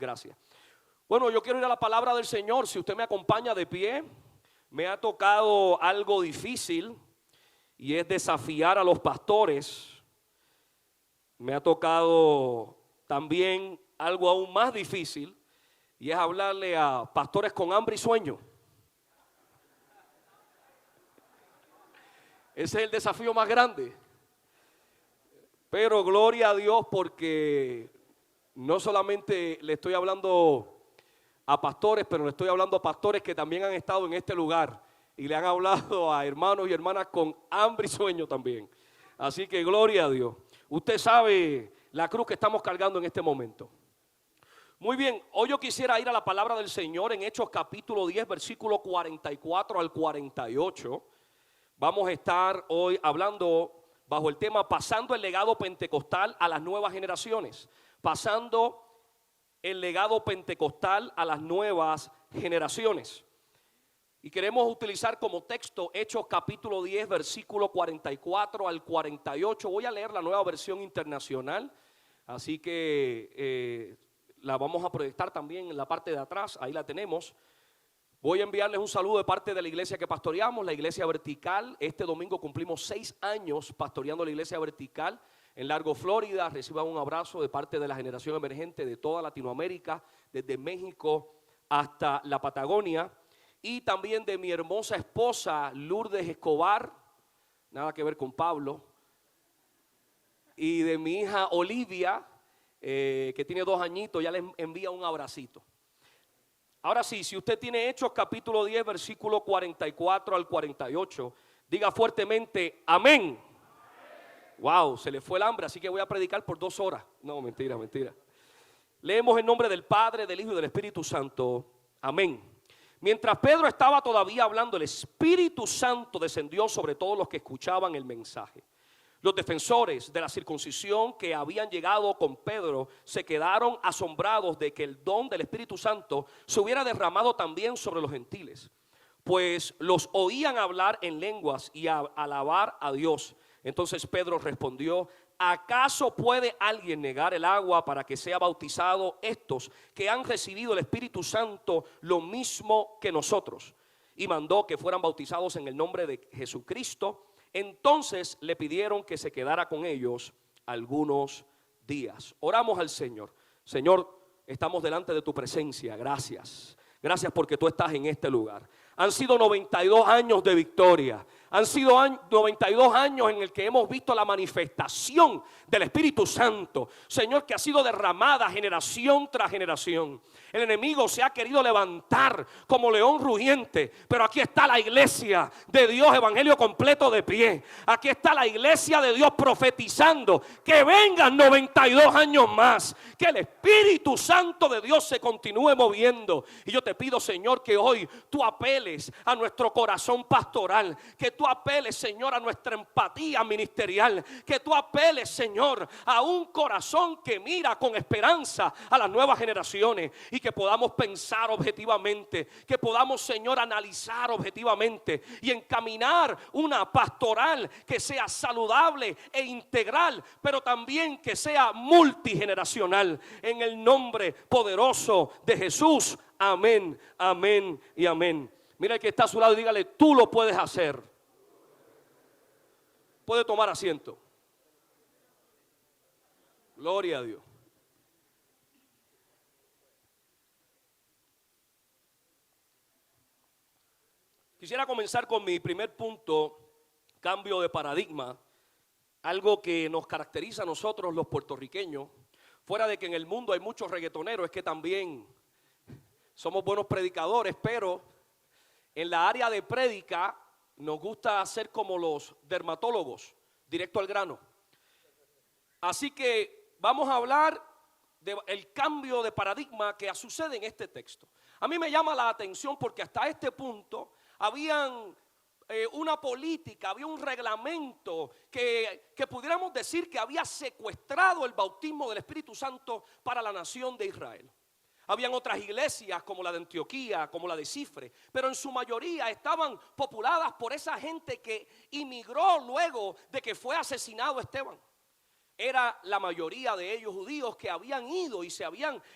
gracias. Bueno, yo quiero ir a la palabra del Señor. Si usted me acompaña de pie, me ha tocado algo difícil y es desafiar a los pastores. Me ha tocado también algo aún más difícil y es hablarle a pastores con hambre y sueño. Ese es el desafío más grande. Pero gloria a Dios, porque no solamente le estoy hablando a pastores, pero le estoy hablando a pastores que también han estado en este lugar y le han hablado a hermanos y hermanas con hambre y sueño también. Así que gloria a Dios. Usted sabe la cruz que estamos cargando en este momento. Muy bien, hoy yo quisiera ir a la palabra del Señor en Hechos capítulo 10, versículo 44 al 48. Vamos a estar hoy hablando bajo el tema pasando el legado pentecostal a las nuevas generaciones. Pasando el legado pentecostal a las nuevas generaciones. Y queremos utilizar como texto Hechos capítulo 10, versículo 44 al 48. Voy a leer la nueva versión internacional, así que la vamos a proyectar también en la parte de atrás, ahí la tenemos. Voy a enviarles un saludo de parte de la iglesia que pastoreamos, la iglesia vertical. Este domingo cumplimos 6 años pastoreando la iglesia vertical en Largo, Florida. Reciban un abrazo de parte de la generación emergente de toda Latinoamérica, desde México hasta la Patagonia. Y también de mi hermosa esposa Lourdes Escobar, nada que ver con Pablo. Y de mi hija Olivia, que tiene 2 añitos, ya les envía un abracito. Ahora sí, si usted tiene Hechos capítulo 10, versículo 44 al 48, diga fuertemente amén. Wow, se le fue el hambre, así que voy a predicar por 2 horas. No, mentira, mentira. Leemos en nombre del Padre, del Hijo y del Espíritu Santo. Amén. Mientras Pedro estaba todavía hablando, el Espíritu Santo descendió sobre todos los que escuchaban el mensaje. Los defensores de la circuncisión que habían llegado con Pedro se quedaron asombrados de que el don del Espíritu Santo se hubiera derramado también sobre los gentiles, pues los oían hablar en lenguas y alabar a Dios. Entonces Pedro respondió: ¿acaso puede alguien negar el agua para que sea bautizado estos que han recibido el Espíritu Santo lo mismo que nosotros? Y mandó que fueran bautizados en el nombre de Jesucristo. Entonces le pidieron que se quedara con ellos algunos días. Oramos al Señor. Señor, estamos delante de tu presencia. Gracias. Gracias porque tú estás en este lugar. Han sido 92 años de victoria. Han sido 92 años en el que hemos visto la manifestación del Espíritu Santo, Señor, que ha sido derramada generación tras generación. El enemigo se ha querido levantar como león rugiente, pero aquí está la iglesia de Dios, evangelio completo de pie. Aquí está la iglesia de Dios profetizando que vengan 92 años más, que el Espíritu Santo de Dios se continúe moviendo. Y yo te pido, Señor, que hoy tú apeles a nuestro corazón pastoral, que tú apeles, Señor, a nuestra empatía ministerial, que tú apeles, Señor, a un corazón que mira con esperanza a las nuevas generaciones, y que podamos pensar objetivamente, que podamos, Señor, analizar objetivamente y encaminar una pastoral que sea saludable e integral, pero también que sea multigeneracional, en el nombre poderoso de Jesús. Amén, amén y amén. Mira el que está a su lado y dígale: tú lo puedes hacer. Puede tomar asiento. Gloria a Dios. Quisiera comenzar con mi primer punto: cambio de paradigma. Algo que nos caracteriza a nosotros los puertorriqueños, fuera de que en el mundo hay muchos reggaetoneros, es que también somos buenos predicadores, pero en la área de prédica nos gusta hacer como los dermatólogos, directo al grano. Así que vamos a hablar del cambio de paradigma que sucede en este texto. A mí me llama la atención porque hasta este punto habían una política, había un reglamento que pudiéramos decir que había secuestrado el bautismo del Espíritu Santo para la nación de Israel. Habían otras iglesias como la de Antioquía, como la de Cifre, pero en su mayoría estaban populadas por esa gente que inmigró luego de que fue asesinado Esteban. era la mayoría de ellos judíos que habían ido y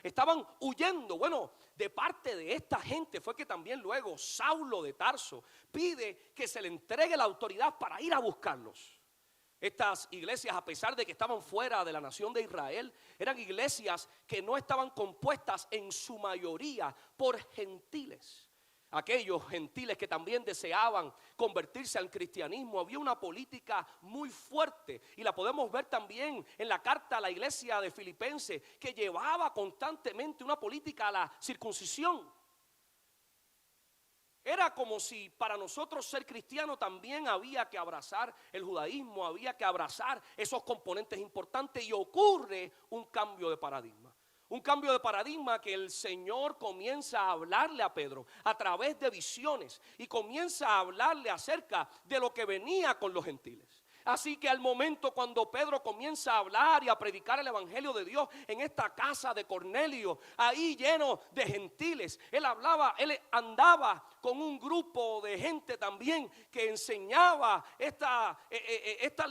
estaban huyendo. Bueno, de parte de esta gente fue que también luego Saulo de Tarso pide que se le entregue la autoridad para ir a buscarlos. Estas iglesias, a pesar de que estaban fuera de la nación de Israel, eran iglesias que no estaban compuestas en su mayoría por gentiles. Aquellos gentiles que también deseaban convertirse al cristianismo. Había una política muy fuerte y la podemos ver también en la carta a la iglesia de Filipenses, que llevaba constantemente una política a la circuncisión. Era como si para nosotros ser cristiano también había que abrazar el judaísmo, había que abrazar esos componentes importantes, y ocurre un cambio de paradigma. Un cambio de paradigma que el Señor comienza a hablarle a Pedro a través de visiones y comienza a hablarle acerca de lo que venía con los gentiles. Así que al momento cuando Pedro comienza a hablar y a predicar el evangelio de Dios en esta casa de Cornelio, ahí lleno de gentiles, él andaba con un grupo de gente también que enseñaba estas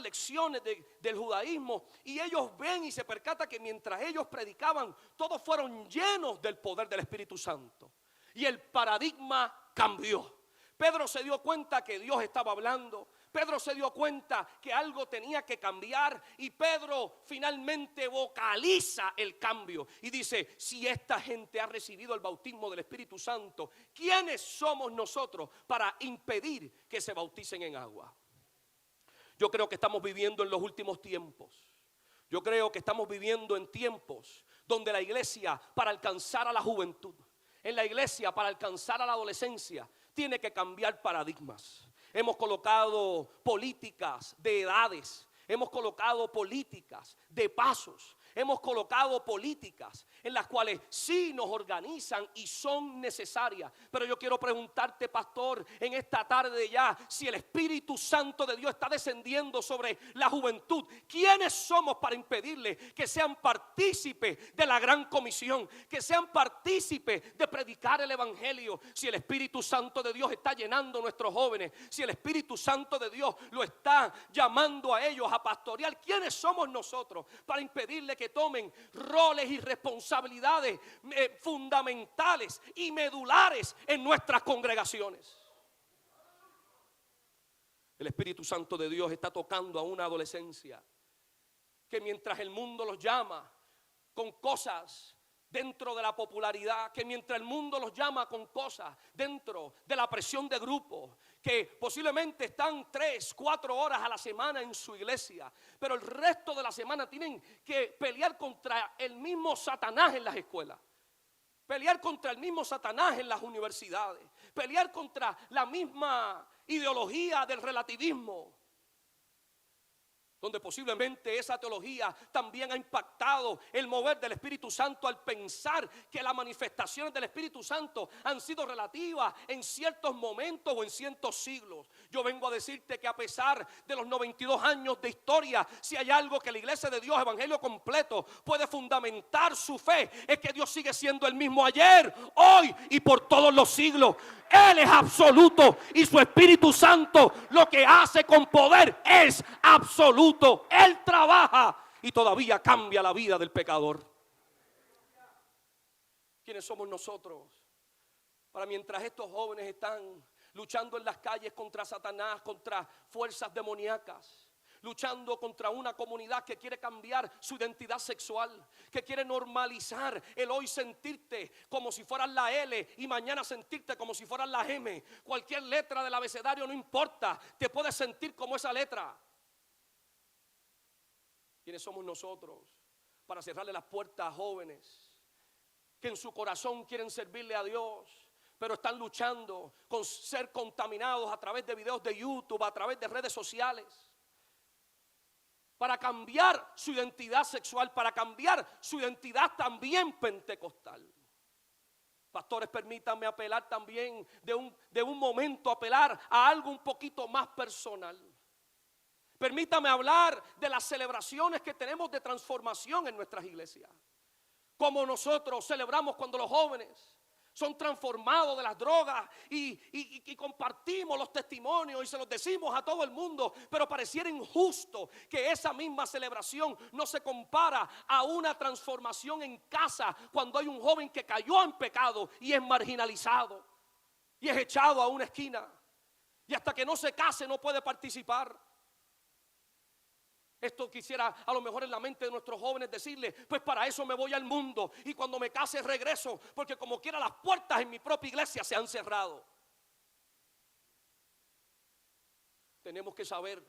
lecciones del judaísmo, y ellos ven y se percatan que mientras ellos predicaban, todos fueron llenos del poder del Espíritu Santo y el paradigma cambió. Pedro se dio cuenta que Dios estaba hablando. Pedro se dio cuenta que algo tenía que cambiar, y Pedro finalmente vocaliza el cambio y dice: si esta gente ha recibido el bautismo del Espíritu Santo, ¿quiénes somos nosotros para impedir que se bauticen en agua? Yo creo que estamos viviendo en los últimos tiempos. Yo creo que estamos viviendo en tiempos donde la iglesia, para alcanzar a la juventud, en la iglesia para alcanzar a la adolescencia, tiene que cambiar paradigmas. Hemos colocado políticas de edades, hemos colocado políticas de pasos, hemos colocado políticas en las cuales sí nos organizan y son necesarias. Pero yo quiero preguntarte, pastor, en esta tarde ya, si el Espíritu Santo de Dios está descendiendo sobre la juventud, ¿quiénes somos para impedirle que sean partícipes de la gran comisión, que sean partícipes de predicar el evangelio? Si el Espíritu Santo de Dios está llenando a nuestros jóvenes, si el Espíritu Santo de Dios lo está llamando a ellos a pastorear, ¿quiénes somos nosotros para impedirle que tomen roles y responsabilidades fundamentales y medulares en nuestras congregaciones? El Espíritu Santo de Dios está tocando a una adolescencia que, mientras el mundo los llama con cosas dentro de la popularidad, que mientras el mundo los llama con cosas dentro de la presión de grupos, que posiblemente están 3, 4 horas a la semana en su iglesia, pero el resto de la semana tienen que pelear contra el mismo Satanás en las escuelas, pelear contra el mismo Satanás en las universidades, pelear contra la misma ideología del relativismo, donde posiblemente esa teología también ha impactado el mover del Espíritu Santo, al pensar que las manifestaciones del Espíritu Santo han sido relativas en ciertos momentos o en ciertos siglos. Yo vengo a decirte que, a pesar de los 92 años de historia, si hay algo que la iglesia de Dios, Evangelio Completo, puede fundamentar su fe, es que Dios sigue siendo el mismo ayer, hoy y por todos los siglos. Él es absoluto, y su Espíritu Santo lo que hace con poder es absoluto. Él trabaja y todavía cambia la vida del pecador. ¿Quiénes somos nosotros para, mientras estos jóvenes están luchando en las calles contra Satanás, contra fuerzas demoníacas, luchando contra una comunidad que quiere cambiar su identidad sexual, que quiere normalizar el hoy sentirte como si fueras la L y mañana sentirte como si fueras la M? Cualquier letra del abecedario no importa, te puedes sentir como esa letra. ¿Quiénes somos nosotros para cerrarle las puertas a jóvenes que en su corazón quieren servirle a Dios, pero están luchando con ser contaminados a través de videos de YouTube, a través de redes sociales, para cambiar su identidad sexual, para cambiar su identidad también pentecostal? Pastores, permítanme apelar también de un momento, apelar a algo un poquito más personal. Permítame hablar de las celebraciones que tenemos de transformación en nuestras iglesias. Como nosotros celebramos cuando los jóvenes son transformados de las drogas y compartimos los testimonios y se los decimos a todo el mundo, pero pareciera injusto que esa misma celebración no se compara a una transformación en casa cuando hay un joven que cayó en pecado y es marginalizado y es echado a una esquina y hasta que no se case no puede participar. Esto quisiera a lo mejor en la mente de nuestros jóvenes decirles: pues para eso me voy al mundo y cuando me case regreso, porque como quiera las puertas en mi propia iglesia se han cerrado. Tenemos que saber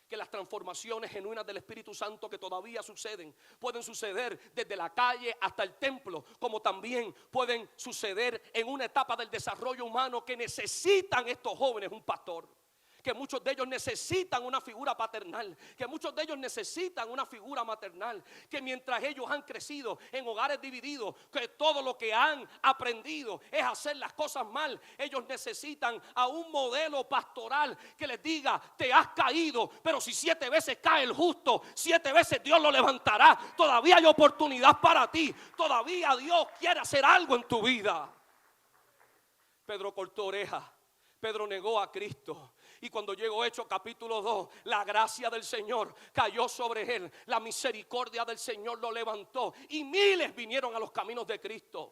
que las transformaciones genuinas del Espíritu Santo que todavía suceden, pueden suceder desde la calle hasta el templo, como también pueden suceder en una etapa del desarrollo humano que necesitan estos jóvenes un pastor. Que muchos de ellos necesitan una figura paternal, que muchos de ellos necesitan una figura maternal, que mientras ellos han crecido en hogares divididos, que todo lo que han aprendido es hacer las cosas mal, ellos necesitan a un modelo pastoral que les diga: te has caído, pero si 7 veces cae el justo, 7 veces Dios lo levantará. Todavía hay oportunidad para ti, todavía Dios quiere hacer algo en tu vida. Pedro cortó oreja, Pedro negó a Cristo. Y cuando llegó Hechos capítulo 2, la gracia del Señor cayó sobre él. La misericordia del Señor lo levantó. Y miles vinieron a los caminos de Cristo.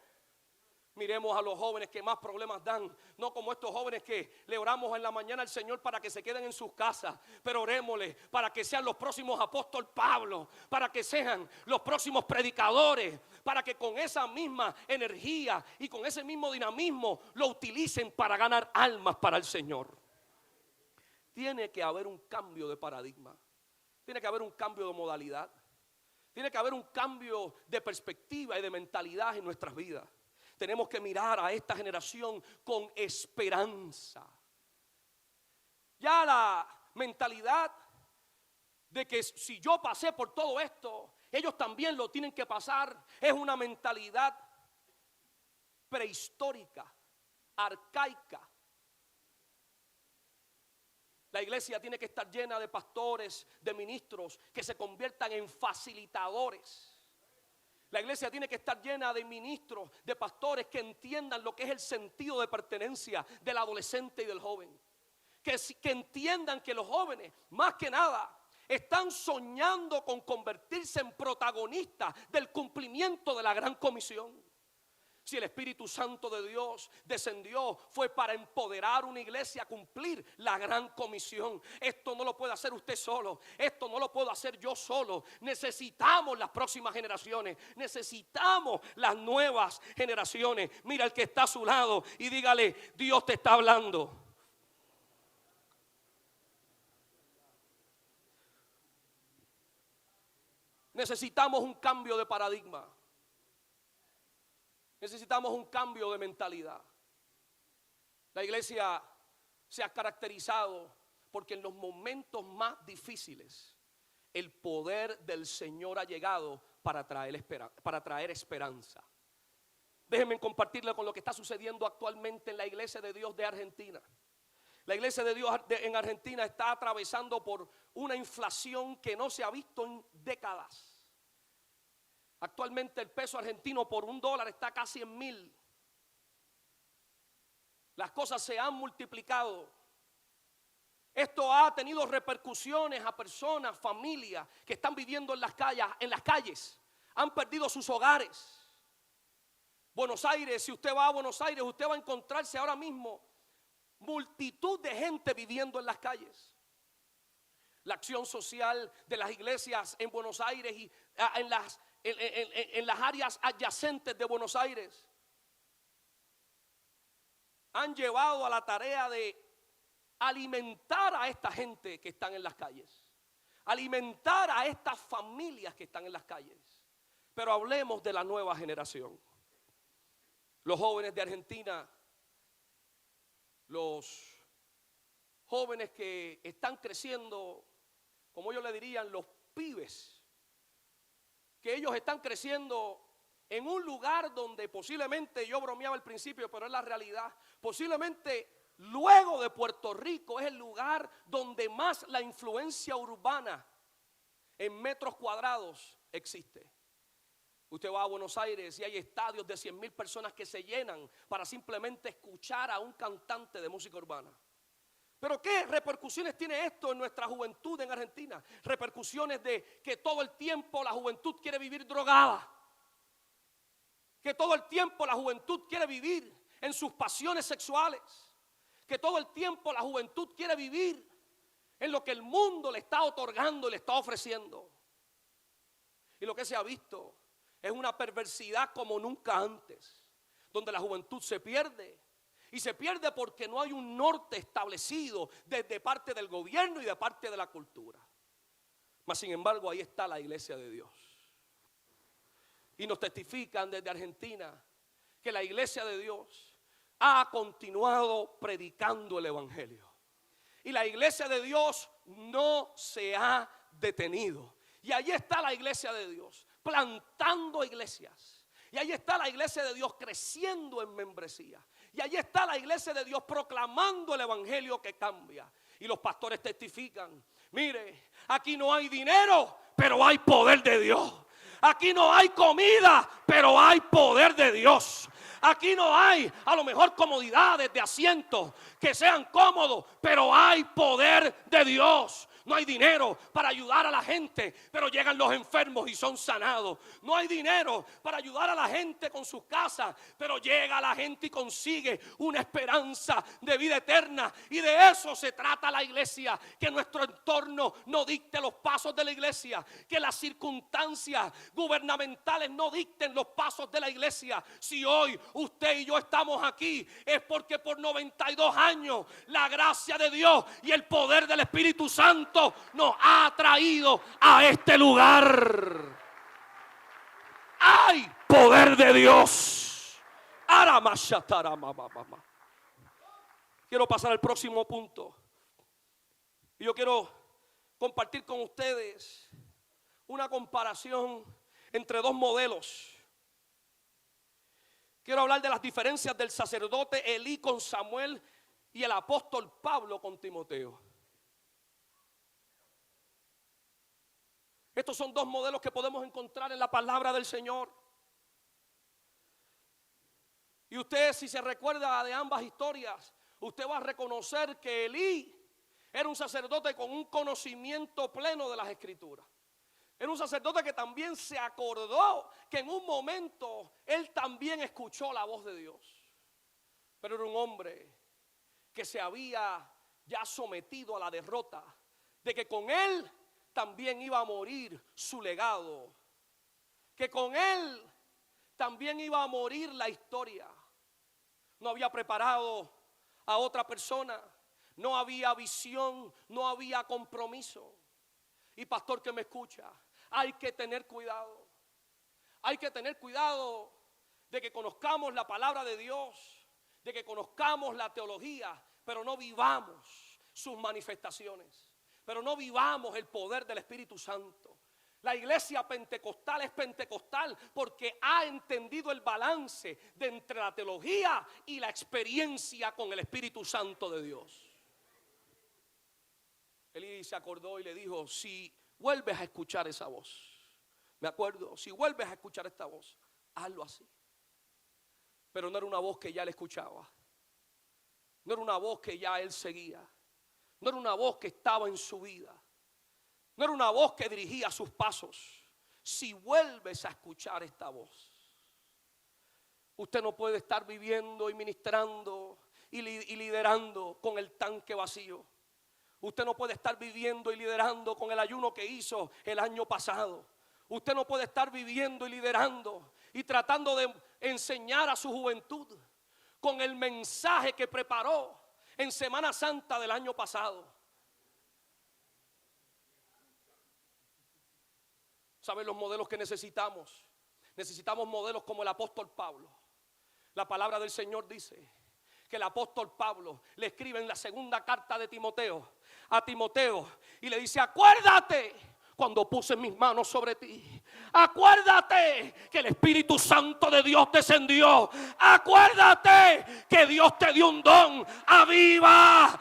Miremos a los jóvenes que más problemas dan. No como estos jóvenes que le oramos en la mañana al Señor para que se queden en sus casas. Pero orémosle para que sean los próximos apóstoles Pablo. Para que sean los próximos predicadores. Para que con esa misma energía y con ese mismo dinamismo lo utilicen para ganar almas para el Señor. Tiene que haber un cambio de paradigma. Tiene que haber un cambio de modalidad. Tiene que haber un cambio de perspectiva y de mentalidad en nuestras vidas. Tenemos que mirar a esta generación con esperanza. Ya la mentalidad de que si yo pasé por todo esto, ellos también lo tienen que pasar, es una mentalidad prehistórica, arcaica. La iglesia tiene que estar llena de pastores, de ministros que se conviertan en facilitadores. La iglesia tiene que estar llena de ministros, de pastores que entiendan lo que es el sentido de pertenencia del adolescente y del joven. Que entiendan que los jóvenes, más que nada, están soñando con convertirse en protagonistas del cumplimiento de la gran comisión. Si el Espíritu Santo de Dios descendió, fue para empoderar una iglesia a cumplir la gran comisión. Esto no lo puede hacer usted solo. Esto no lo puedo hacer yo solo. Necesitamos las próximas generaciones. Necesitamos las nuevas generaciones. Mira al que está a su lado y dígale: Dios te está hablando. Necesitamos un cambio de paradigma. Necesitamos un cambio de mentalidad. La iglesia se ha caracterizado porque en los momentos más difíciles el poder del Señor ha llegado para traer esperanza. Déjenme compartirle con lo que está sucediendo actualmente en la iglesia de Dios de Argentina. La iglesia de Dios en Argentina está atravesando por una inflación que no se ha visto en décadas. Actualmente el peso argentino por $1 está casi en 1.000. Las cosas se han multiplicado. Esto ha tenido repercusiones a personas, familias que están viviendo en las calles. Han perdido sus hogares. Buenos Aires, si usted va a Buenos Aires, usted va a encontrarse ahora mismo multitud de gente viviendo en las calles. La acción social de las iglesias en Buenos Aires y en las áreas adyacentes de Buenos Aires han llevado a la tarea de alimentar a esta gente que están en las calles, alimentar a estas familias que están en las calles. Pero hablemos de la nueva generación. Los jóvenes de Argentina, los jóvenes que están creciendo, como ellos le dirían, los pibes, que ellos están creciendo en un lugar donde posiblemente, yo bromeaba al principio, pero es la realidad, posiblemente luego de Puerto Rico es el lugar donde más la influencia urbana en metros cuadrados existe. Usted va a Buenos Aires y hay estadios de 100,000 personas que se llenan para simplemente escuchar a un cantante de música urbana. Pero ¿qué repercusiones tiene esto en nuestra juventud en Argentina? Repercusiones de que todo el tiempo la juventud quiere vivir drogada. Que todo el tiempo la juventud quiere vivir en sus pasiones sexuales. Que todo el tiempo la juventud quiere vivir en lo que el mundo le está otorgando y le está ofreciendo. Y lo que se ha visto es una perversidad como nunca antes, donde la juventud se pierde. Y se pierde porque no hay un norte establecido desde parte del gobierno y de parte de la cultura. Mas sin embargo ahí está la iglesia de Dios. Y nos testifican desde Argentina que la iglesia de Dios ha continuado predicando el evangelio. Y la iglesia de Dios no se ha detenido. Y allí está la iglesia de Dios, plantando iglesias. Y allí está la iglesia de Dios creciendo en membresía. Y allí está la iglesia de Dios proclamando el evangelio que cambia. Y los pastores testifican, mire, aquí no hay dinero, pero hay poder de Dios. Aquí no hay comida, pero hay poder de Dios. Aquí no hay a lo mejor comodidades de asientos que sean cómodos, pero hay poder de Dios. No hay dinero para ayudar a la gente, pero llegan los enfermos y son sanados. No hay dinero para ayudar a la gente con sus casas, pero llega la gente y consigue una esperanza de vida eterna. Y de eso se trata la iglesia, que nuestro entorno no dicte los pasos de la iglesia, que las circunstancias gubernamentales no dicten los pasos de la iglesia. Si hoy usted y yo estamos aquí, es porque por 92 años la gracia de Dios y el poder del Espíritu Santo nos ha traído a este lugar. Hay poder de Dios. Quiero pasar al próximo punto. Y yo quiero compartir con ustedes una comparación entre dos modelos. Quiero hablar de las diferencias del sacerdote Elí con Samuel y el apóstol Pablo con Timoteo. Estos son dos modelos que podemos encontrar en la palabra del Señor. Y usted, si se recuerda de ambas historias, usted va a reconocer que Elí era un sacerdote con un conocimiento pleno de las Escrituras. Era un sacerdote que también se acordó que en un momento él también escuchó la voz de Dios. Pero era un hombre que se había ya sometido a la derrota, de que con él también iba a morir su legado, que con él también iba a morir la historia. No había preparado a otra persona, no había visión, no había compromiso. Y pastor que me escucha, hay que tener cuidado. Hay que tener cuidado de que conozcamos la palabra de Dios, de que conozcamos la teología, pero no vivamos sus manifestaciones. Pero no vivamos el poder del Espíritu Santo. La iglesia pentecostal es pentecostal porque ha entendido el balance de entre la teología y la experiencia con el Espíritu Santo de Dios. Elí se acordó y le dijo, si vuelves a escuchar esa voz, me acuerdo, si vuelves a escuchar esta voz, hazlo así. Pero no era una voz que ya él escuchaba. No era una voz que ya él seguía. No era una voz que estaba en su vida. No era una voz que dirigía sus pasos. Si vuelves a escuchar esta voz, usted no puede estar viviendo y ministrando y liderando con el tanque vacío. Usted no puede estar viviendo y liderando con el ayuno que hizo el año pasado. Usted no puede estar viviendo y liderando y tratando de enseñar a su juventud con el mensaje que preparó en Semana Santa del año pasado. ¿Saben los modelos que necesitamos? Necesitamos modelos como el apóstol Pablo. La palabra del Señor dice que el apóstol Pablo le escribe en la segunda carta de Timoteo a Timoteo y le dice, acuérdate cuando puse mis manos sobre ti. Acuérdate que el Espíritu Santo de Dios descendió. Acuérdate que Dios te dio un don. Aviva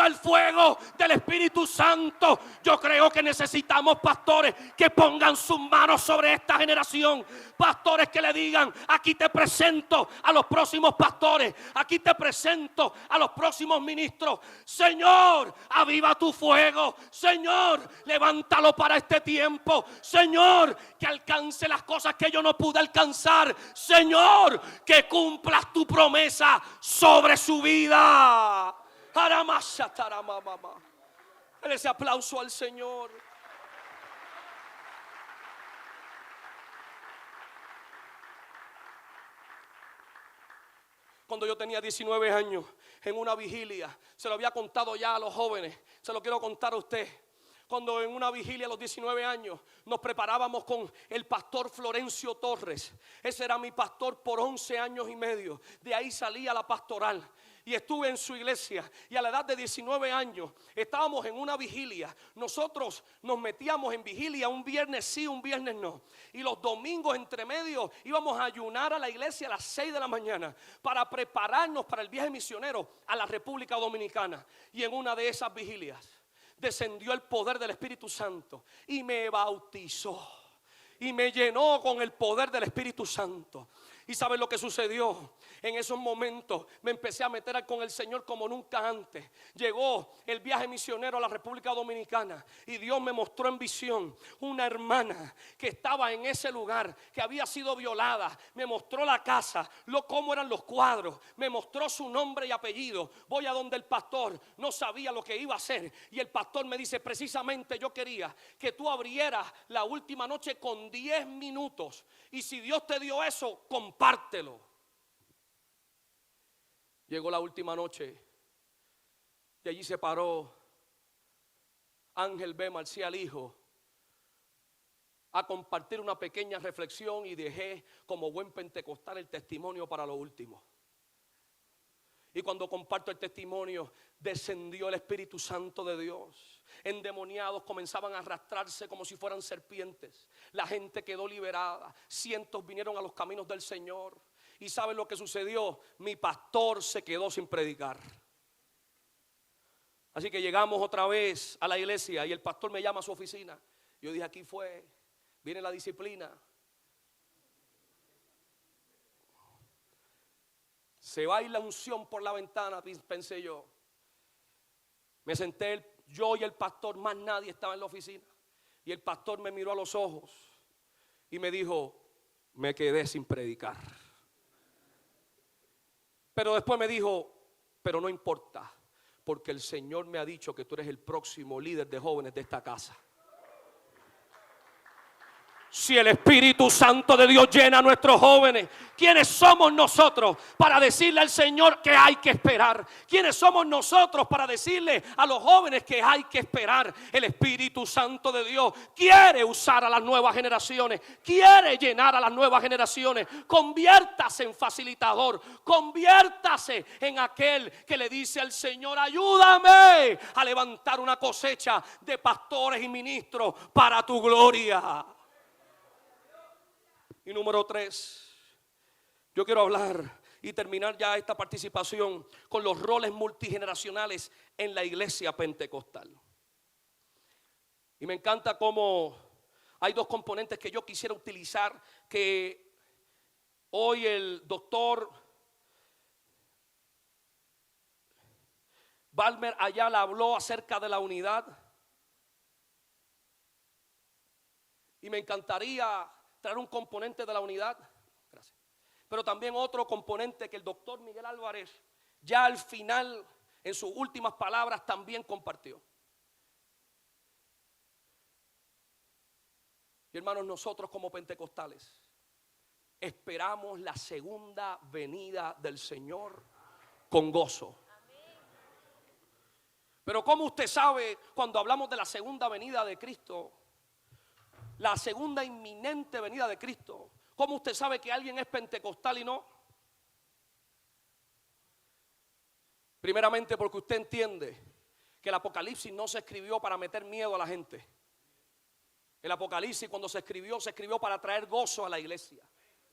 el fuego del Espíritu Santo. Yo creo que necesitamos pastores que pongan sus manos sobre esta generación. Pastores que le digan: aquí te presento a los próximos pastores, aquí te presento a los próximos ministros. Señor, aviva tu fuego. Señor, levántalo para este tiempo. Señor, que alcance las cosas que yo no pude alcanzar. Señor, que cumplas tu promesa sobre su vida. Dale ese aplauso al Señor. Cuando yo tenía 19 años, en una vigilia, se lo había contado ya a los jóvenes, se lo quiero contar a usted. Cuando en una vigilia a los 19 años nos preparábamos con el pastor Florencio Torres. Ese era mi pastor por 11 años y medio. De ahí salí a la pastoral y estuve en su iglesia. Y a la edad de 19 años estábamos en una vigilia. Nosotros nos metíamos en vigilia un viernes sí, un viernes no. Y los domingos entre medio íbamos a ayunar a la iglesia a las 6 de la mañana para prepararnos para el viaje misionero a la República Dominicana. Y en una de esas vigilias descendió el poder del Espíritu Santo y me bautizó y me llenó con el poder del Espíritu Santo. ¿Y saben lo que sucedió? En esos momentos me empecé a meter con el Señor como nunca antes. Llegó el viaje misionero a la República Dominicana y Dios me mostró en visión una hermana que estaba en ese lugar, que había sido violada. Me mostró la casa, cómo eran los cuadros, me mostró su nombre y apellido. Voy a donde el pastor, no sabía lo que iba a hacer, y el pastor me dice: precisamente yo quería que tú abrieras la última noche con 10 minutos, y si Dios te dio eso, compártelo. Llegó la última noche y allí se paró Ángel B. Marcial Hijo a compartir una pequeña reflexión, y dejé como buen pentecostal el testimonio para lo último. Y cuando comparto el testimonio, descendió el Espíritu Santo de Dios. Endemoniados comenzaban a arrastrarse como si fueran serpientes. La gente quedó liberada. Cientos vinieron a los caminos del Señor. ¿Y saben lo que sucedió? Mi pastor se quedó sin predicar. Así que llegamos otra vez a la iglesia y el pastor me llama a su oficina. Yo dije: aquí fue, viene la disciplina. Se va a ir la unción por la ventana, pensé yo. Me senté yo y el pastor, más nadie estaba en la oficina. Y el pastor me miró a los ojos y me dijo: me quedé sin predicar. Pero después me dijo: pero no importa, porque el Señor me ha dicho que tú eres el próximo líder de jóvenes de esta casa. Si el Espíritu Santo de Dios llena a nuestros jóvenes, ¿quiénes somos nosotros para decirle al Señor que hay que esperar? ¿Quiénes somos nosotros para decirle a los jóvenes que hay que esperar? El Espíritu Santo de Dios quiere usar a las nuevas generaciones, quiere llenar a las nuevas generaciones. Conviértase en facilitador, conviértase en aquel que le dice al Señor: ayúdame a levantar una cosecha de pastores y ministros para tu gloria. Y número 3, yo quiero hablar y terminar ya esta participación con los roles multigeneracionales en la iglesia pentecostal. Y me encanta cómo hay dos componentes que yo quisiera utilizar, que hoy el doctor Balmer Ayala habló acerca de la unidad. Y me encantaría traer un componente de la unidad. Gracias. Pero también otro componente que el doctor Miguel Álvarez ya al final, en sus últimas palabras, también compartió. Y hermanos, nosotros como pentecostales esperamos la segunda venida del Señor con gozo. Pero ¿cómo usted sabe cuando hablamos de la segunda venida de Cristo? La segunda inminente venida de Cristo. ¿Cómo usted sabe que alguien es pentecostal y no? Primeramente porque usted entiende que el Apocalipsis no se escribió para meter miedo a la gente. El Apocalipsis, cuando se escribió para traer gozo a la iglesia,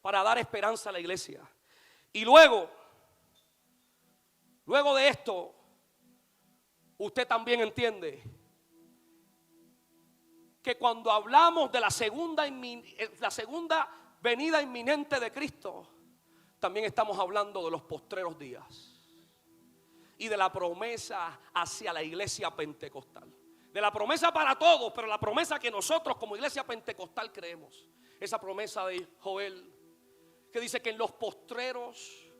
para dar esperanza a la iglesia. Y luego de esto, usted también entiende que cuando hablamos de la segunda venida inminente de Cristo, también estamos hablando de los postreros días y de la promesa hacia la iglesia pentecostal. De la promesa para todos, pero la promesa que nosotros como iglesia pentecostal creemos. Esa promesa de Joel, que dice que en los postreros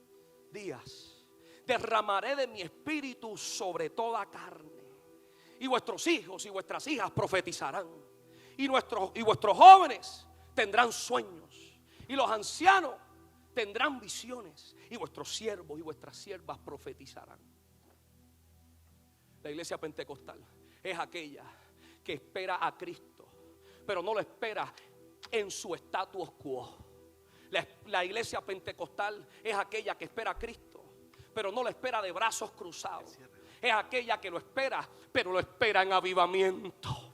días derramaré de mi espíritu sobre toda carne, y vuestros hijos y vuestras hijas profetizarán, y vuestros jóvenes tendrán sueños, y los ancianos tendrán visiones, y vuestros siervos y vuestras siervas profetizarán. La iglesia pentecostal es aquella que espera a Cristo, pero no lo espera en su status quo. La iglesia pentecostal es aquella que espera a Cristo, pero no lo espera de brazos cruzados. Es aquella que lo espera, pero lo espera en avivamiento.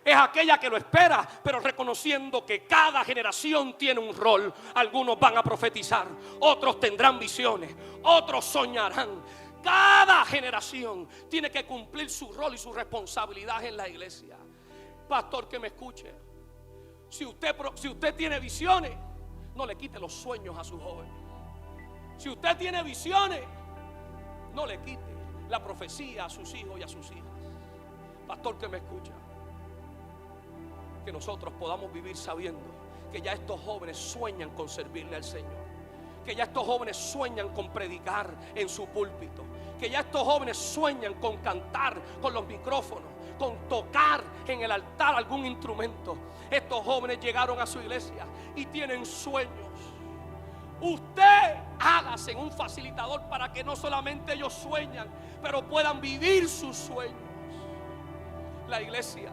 Es aquella que lo espera, pero reconociendo que cada generación tiene un rol. Algunos van a profetizar, otros tendrán visiones, otros soñarán. Cada generación tiene que cumplir su rol y su responsabilidad en la iglesia. Pastor, que me escuche. Si usted tiene visiones, no le quite los sueños a sus jóvenes. Si usted tiene visiones, no le quite la profecía a sus hijos y a sus hijas. Pastor, que me escucha. Que nosotros podamos vivir sabiendo que ya estos jóvenes sueñan con servirle al Señor. Que ya estos jóvenes sueñan con predicar en su púlpito. Que ya estos jóvenes sueñan con cantar con los micrófonos, con tocar en el altar algún instrumento. Estos jóvenes llegaron a su iglesia y tienen sueños. Usted hágase un facilitador para que no solamente ellos sueñan, pero puedan vivir sus sueños. La iglesia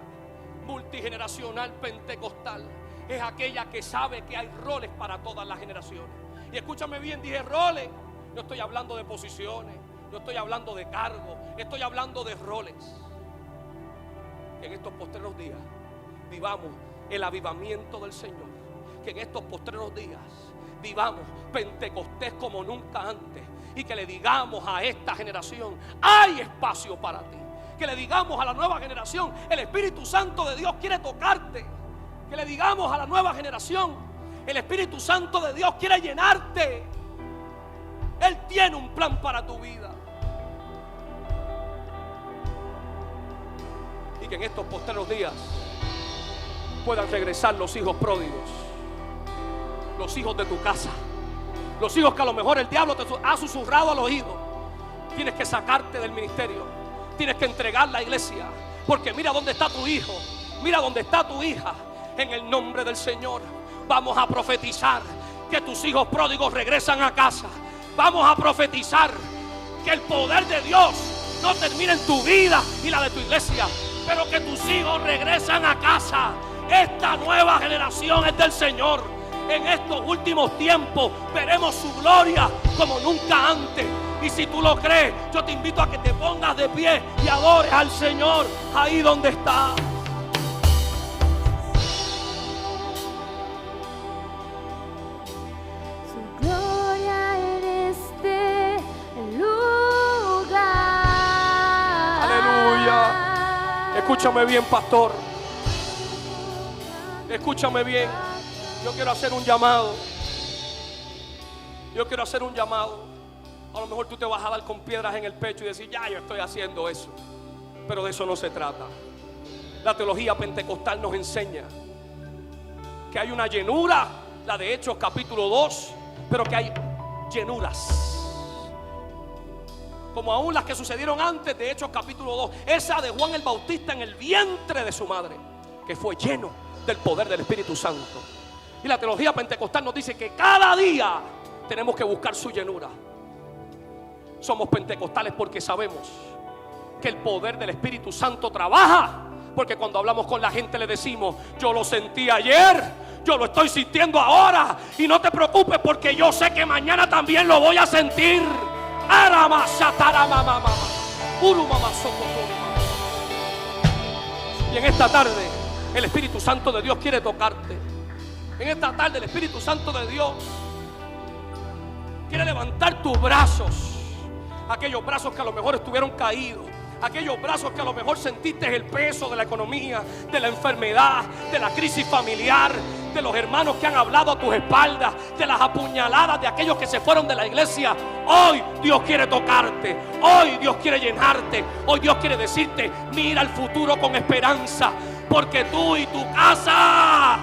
multigeneracional pentecostal es aquella que sabe que hay roles para todas las generaciones. Y escúchame bien, dije roles. No estoy hablando de posiciones, no estoy hablando de cargos, estoy hablando de roles. Que en estos postreros días vivamos el avivamiento del Señor. Que en estos postreros días vivamos Pentecostés como nunca antes. Y que le digamos a esta generación: hay espacio para ti. Que le digamos a la nueva generación: el Espíritu Santo de Dios quiere tocarte. Que le digamos a la nueva generación: el Espíritu Santo de Dios quiere llenarte. Él tiene un plan para tu vida. Y que en estos postreros días puedan regresar los hijos pródigos, los hijos de tu casa, los hijos que a lo mejor el diablo te ha susurrado al oído. Tienes que sacarte del ministerio, tienes que entregar la iglesia, porque mira dónde está tu hijo, mira dónde está tu hija. En el nombre del Señor vamos a profetizar que tus hijos pródigos regresan a casa. Vamos a profetizar que el poder de Dios no termina en tu vida y la de tu iglesia, pero que tus hijos regresan a casa. Esta nueva generación es del Señor. En estos últimos tiempos veremos su gloria como nunca antes. Y si tú lo crees, yo te invito a que te pongas de pie y adores al Señor ahí donde está. Escúchame bien, pastor. Escúchame bien. Yo quiero hacer un llamado. Yo quiero hacer un llamado. A lo mejor tú te vas a dar con piedras en el pecho y decir: ya, yo estoy haciendo eso. Pero de eso no se trata. La teología pentecostal nos enseña que hay una llenura, la de Hechos capítulo 2, pero que hay llenuras como aún las que sucedieron antes de Hechos capítulo 2. Esa de Juan el Bautista en el vientre de su madre, que fue lleno del poder del Espíritu Santo. Y la teología pentecostal nos dice que cada día tenemos que buscar su llenura. Somos pentecostales porque sabemos que el poder del Espíritu Santo trabaja. Porque cuando hablamos con la gente le decimos: yo lo sentí ayer, yo lo estoy sintiendo ahora, y no te preocupes porque yo sé que mañana también lo voy a sentir. Y en esta tarde El Espíritu Santo de Dios quiere tocarte. En esta tarde el Espíritu Santo de Dios quiere levantar tus brazos. Aquellos brazos que a lo mejor estuvieron caídos. Aquellos brazos que a lo mejor sentiste el peso de la economía, de la enfermedad, de la crisis familiar, de los hermanos que han hablado a tus espaldas, de las apuñaladas de aquellos que se fueron de la iglesia. Hoy Dios quiere tocarte. Hoy Dios quiere llenarte. Hoy Dios quiere decirte: mira al futuro con esperanza, porque tú y tu casa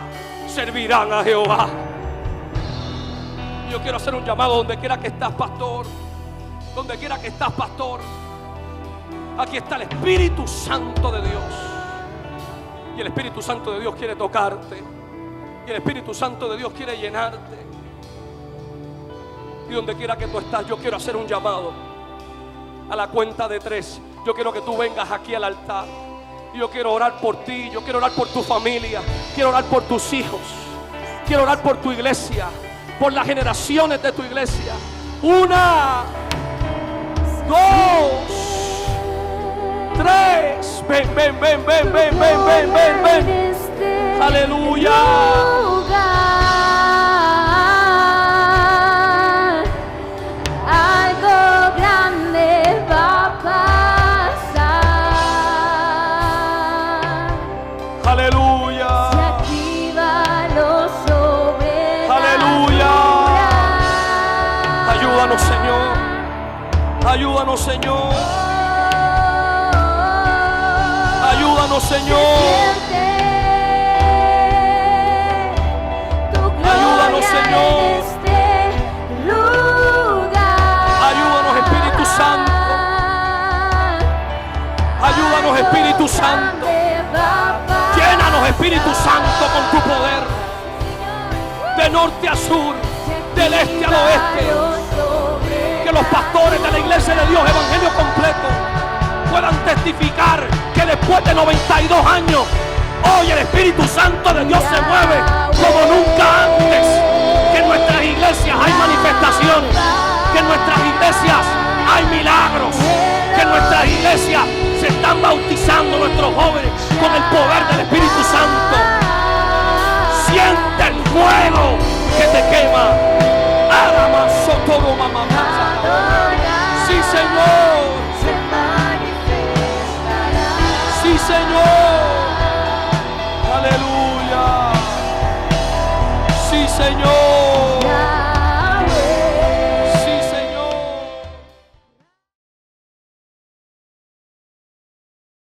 servirán a Jehová. Yo quiero hacer un llamado donde quiera que estás, pastor. Donde quiera que estás, pastor. Aquí está el Espíritu Santo de Dios. Y el Espíritu Santo de Dios quiere tocarte. Y el Espíritu Santo de Dios quiere llenarte. Y donde quiera que tú estás, yo quiero hacer un llamado. A la cuenta de 3, yo quiero que tú vengas aquí al altar. Y yo quiero orar por ti. Yo quiero orar por tu familia. Quiero orar por tus hijos. Quiero orar por tu iglesia. Por las generaciones de tu iglesia. 1, 2, 3. Ven, ven, ven, ven, ven, ven, ven, ven, ven. Aleluya. Algo grande va a pasar. Aleluya. Se activa lo sobrenatural. Aleluya. Ayúdanos, Señor. Ayúdanos, Señor. Ayúdanos, Señor. Ayúdanos, Señor. Ayúdanos, Espíritu Santo. Ayúdanos, Espíritu Santo. Llénanos, Espíritu Santo, con tu poder. De norte a sur, del este al oeste. Que los pastores de la iglesia de Dios, Evangelio Completo, puedan testificar que después de 92 años, hoy el Espíritu Santo de Dios se mueve como nunca antes. Que en nuestras iglesias hay manifestaciones. Que en nuestras iglesias hay milagros. Que en nuestras iglesias se están bautizando nuestros jóvenes con el poder del Espíritu Santo. Siente el fuego que te quema. Sí, Señor. Sí, Señor. Aleluya. Sí, Señor.